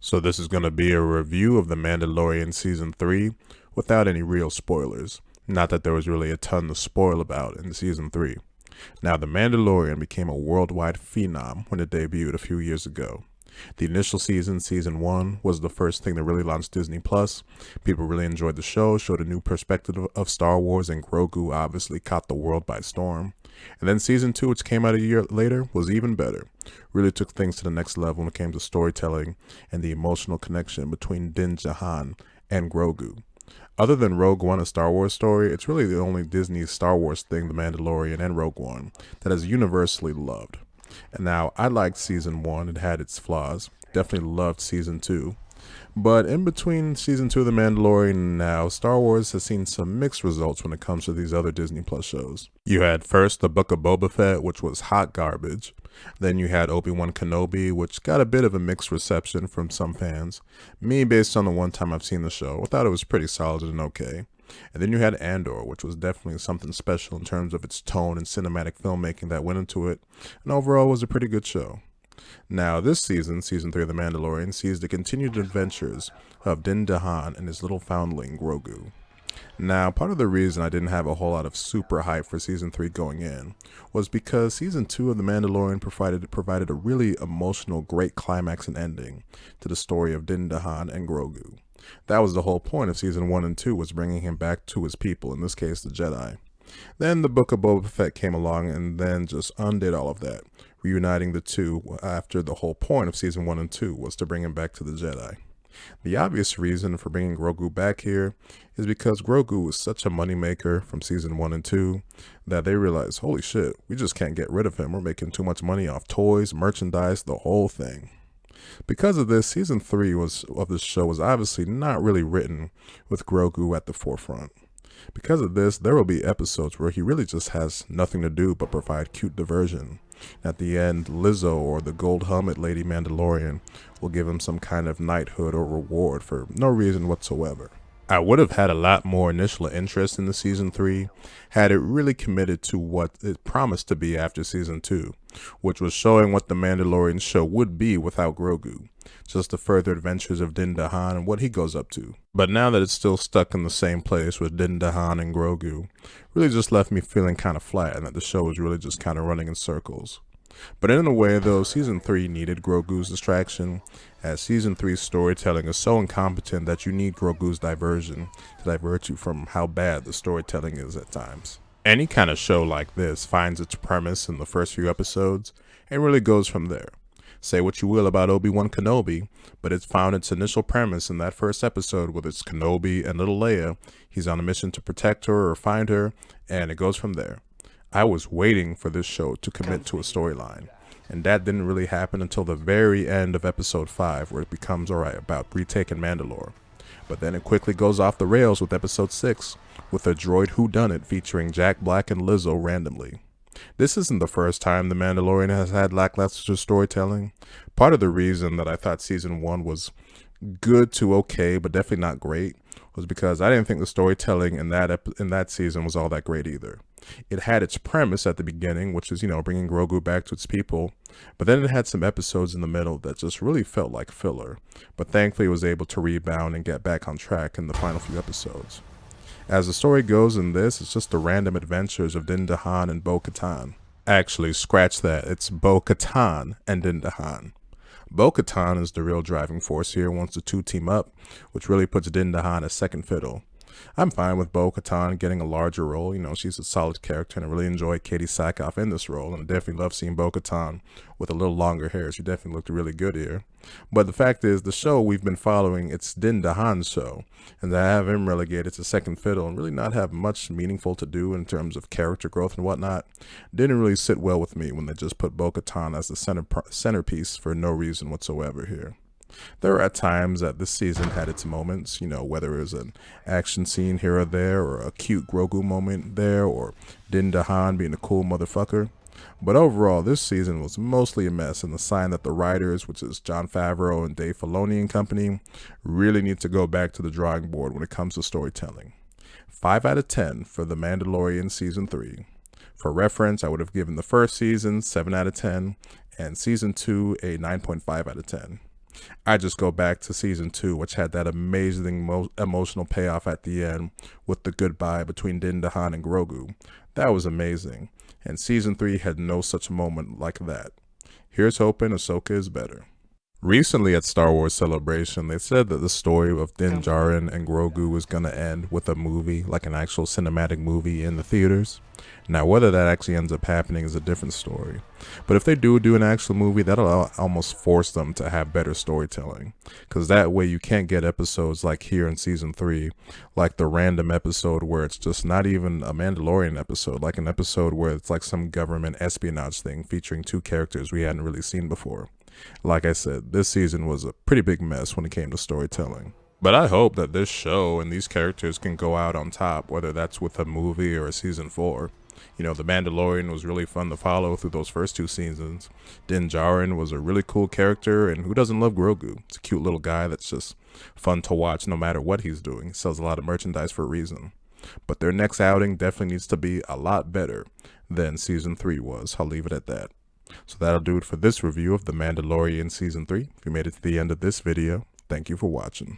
So this is going to be a review of The Mandalorian Season 3 without any real spoilers. Not that there was really a ton to spoil about in Season 3. Now, The Mandalorian became a worldwide phenom when it debuted a few years ago. The initial season, Season 1, was the first thing that really launched Disney+. People really enjoyed the show, showed a new perspective of Star Wars, and Grogu obviously caught the world by storm. And then Season 2, which came out a year later, was even better. Really took things to the next level when it came to storytelling and the emotional connection between Din Djarin and Grogu. Other than Rogue One, a Star Wars story, it's really the only Disney Star Wars thing, The Mandalorian and Rogue One, that is universally loved. And now, I liked Season 1, it had its flaws. Definitely loved Season 2. But in between Season 2 of The Mandalorian and now, Star Wars has seen some mixed results when it comes to these other Disney Plus shows. You had first The Book of Boba Fett, which was hot garbage. Then you had Obi-Wan Kenobi, which got a bit of a mixed reception from some fans. Me, based on the one time I've seen the show, I thought it was pretty solid and okay. And then you had Andor, which was definitely something special in terms of its tone and cinematic filmmaking that went into it, and overall was a pretty good show. Now, this season, Season 3 of The Mandalorian, sees the continued adventures of Din Djarin and his little foundling, Grogu. Now, part of the reason I didn't have a whole lot of super hype for Season 3 going in was because Season 2 of The Mandalorian provided a really emotional, great climax and ending to the story of Din Djarin and Grogu. That was the whole point of Season 1 and 2, was bringing him back to his people, in this case the Jedi. Then the Book of Boba Fett came along and then just undid all of that, reuniting the two after the whole point of Season 1 and 2 was to bring him back to the Jedi. The obvious reason for bringing Grogu back here is because Grogu was such a moneymaker from Season 1 and 2 that they realized, holy shit, we just can't get rid of him. We're making too much money off toys, merchandise, the whole thing. Because of this, Season 3 of this show was obviously not really written with Grogu at the forefront. Because of this, there will be episodes where he really just has nothing to do but provide cute diversion. At the end, Lizzo, or the gold helmet lady Mandalorian, will give him some kind of knighthood or reward for no reason whatsoever. I would have had a lot more initial interest in the Season 3 had it really committed to what it promised to be after Season 2, which was showing what the Mandalorian show would be without Grogu, just the further adventures of Din Djarin and what he goes up to. But now that it's still stuck in the same place with Din Djarin and Grogu, really just left me feeling kind of flat and that the show was really just kind of running in circles. But in a way though, Season 3 needed Grogu's distraction, as Season 3's storytelling is so incompetent that you need Grogu's diversion to divert you from how bad the storytelling is at times. Any kind of show like this finds its premise in the first few episodes and really goes from there. Say what you will about Obi-Wan Kenobi, but it found its initial premise in that first episode with its Kenobi and little Leia. He's on a mission to protect her or find her, and it goes from there. I was waiting for this show to commit to a storyline, and that didn't really happen until the very end of episode 5, where it becomes alright about retaking Mandalore. But then it quickly goes off the rails with episode 6, with a droid whodunit featuring Jack Black and Lizzo randomly. This isn't the first time The Mandalorian has had lackluster storytelling. Part of the reason that I thought Season 1 was good to okay, but definitely not great, was because I didn't think the storytelling in that season was all that great either. It had its premise at the beginning, which is, bringing Grogu back to its people, but then it had some episodes in the middle that just really felt like filler, but thankfully it was able to rebound and get back on track in the final few episodes. As the story goes in this, it's just the random adventures of Din Djarin and Bo-Katan. Actually, scratch that, it's Bo-Katan and Din Djarin. Bo-Katan is the real driving force here once the two team up, which really puts Din Djarin as second fiddle. I'm fine with Bo-Katan getting a larger role. She's a solid character, and I really enjoy Katie Sackhoff in this role, and I definitely love seeing Bo-Katan with a little longer hair. She definitely looked really good here. But the fact is, the show we've been following, it's Din Djarin's show, and to have him relegated to second fiddle and really not have much meaningful to do in terms of character growth and whatnot, didn't really sit well with me when they just put Bo-Katan as the centerpiece for no reason whatsoever here. There are times that this season had its moments, whether it was an action scene here or there, or a cute Grogu moment there, or Din Djarin being a cool motherfucker. But overall, this season was mostly a mess, and a sign that the writers, which is Jon Favreau and Dave Filoni and company, really need to go back to the drawing board when it comes to storytelling. 5 out of 10 for The Mandalorian Season 3. For reference, I would have given the first season 7 out of 10, and Season 2 a 9.5 out of 10. I just go back to season 2, which had that amazing emotional payoff at the end with the goodbye between Din Djarin and Grogu. That was amazing, and season 3 had no such moment like that. Here's hoping Ahsoka is better. Recently at Star Wars Celebration, they said that the story of Din Djarin and Grogu was going to end with a movie, like an actual cinematic movie in the theaters. Now, whether that actually ends up happening is a different story. But if they do an actual movie, that'll almost force them to have better storytelling. Because that way you can't get episodes like here in Season 3, like the random episode where it's just not even a Mandalorian episode, like an episode where it's like some government espionage thing featuring 2 characters we hadn't really seen before. Like I said, this season was a pretty big mess when it came to storytelling. But I hope that this show and these characters can go out on top, whether that's with a movie or a season 4. You know, The Mandalorian was really fun to follow through those first 2 seasons. Din Djarin was a really cool character, and who doesn't love Grogu? It's a cute little guy that's just fun to watch no matter what he's doing. He sells a lot of merchandise for a reason. But their next outing definitely needs to be a lot better than season 3 was. I'll leave it at that. So that'll do it for this review of The Mandalorian Season 3. If you made it to the end of this video, thank you for watching.